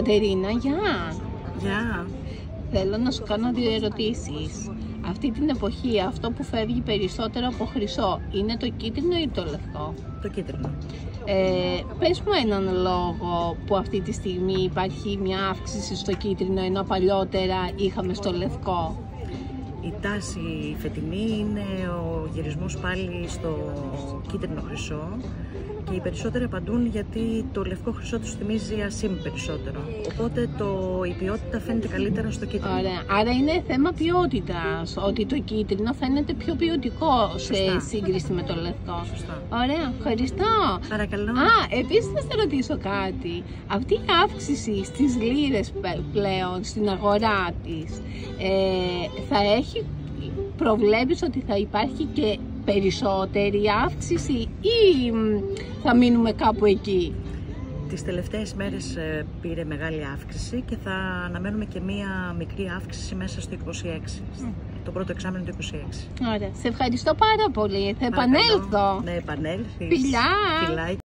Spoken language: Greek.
Κατερίνα, γεια! Γεια! Θέλω να σου κάνω δύο ερωτήσεις. Αυτή την εποχή αυτό που φεύγει περισσότερο από χρυσό είναι το κίτρινο ή το λευκό? Το κίτρινο. Πες μου έναν λόγο που αυτή τη στιγμή υπάρχει μια αύξηση στο κίτρινο ενώ παλιότερα είχαμε στο λευκό. Η τάση φετινή είναι ο γυρισμός πάλι στο κίτρινο χρυσό και οι περισσότεροι απαντούν γιατί το λευκό χρυσό τους θυμίζει ασήμι περισσότερο. Οπότε η ποιότητα φαίνεται καλύτερα στο κίτρινο. Ωραία. Άρα είναι θέμα ποιότητας, ότι το κίτρινο φαίνεται πιο ποιοτικό σε σύγκριση με το λευκό. Σωστά. Ωραία, ευχαριστώ. Παρακαλώ. Επίσης θα σε ρωτήσω κάτι. Αυτή η αύξηση στις λίρες πλέον στην αγορά της θα έχει, προβλέπεις ότι θα υπάρχει και περισσότερη αύξηση ή θα μείνουμε κάπου εκεί? Τις τελευταίες μέρες πήρε μεγάλη αύξηση και θα αναμένουμε και μία μικρή αύξηση μέσα στο 26, το πρώτο εξάμηνο του 26. Ωραία, σε ευχαριστώ πάρα πολύ. Θα επανέλθω. Ναι, επανέλθεις. Φιλιά!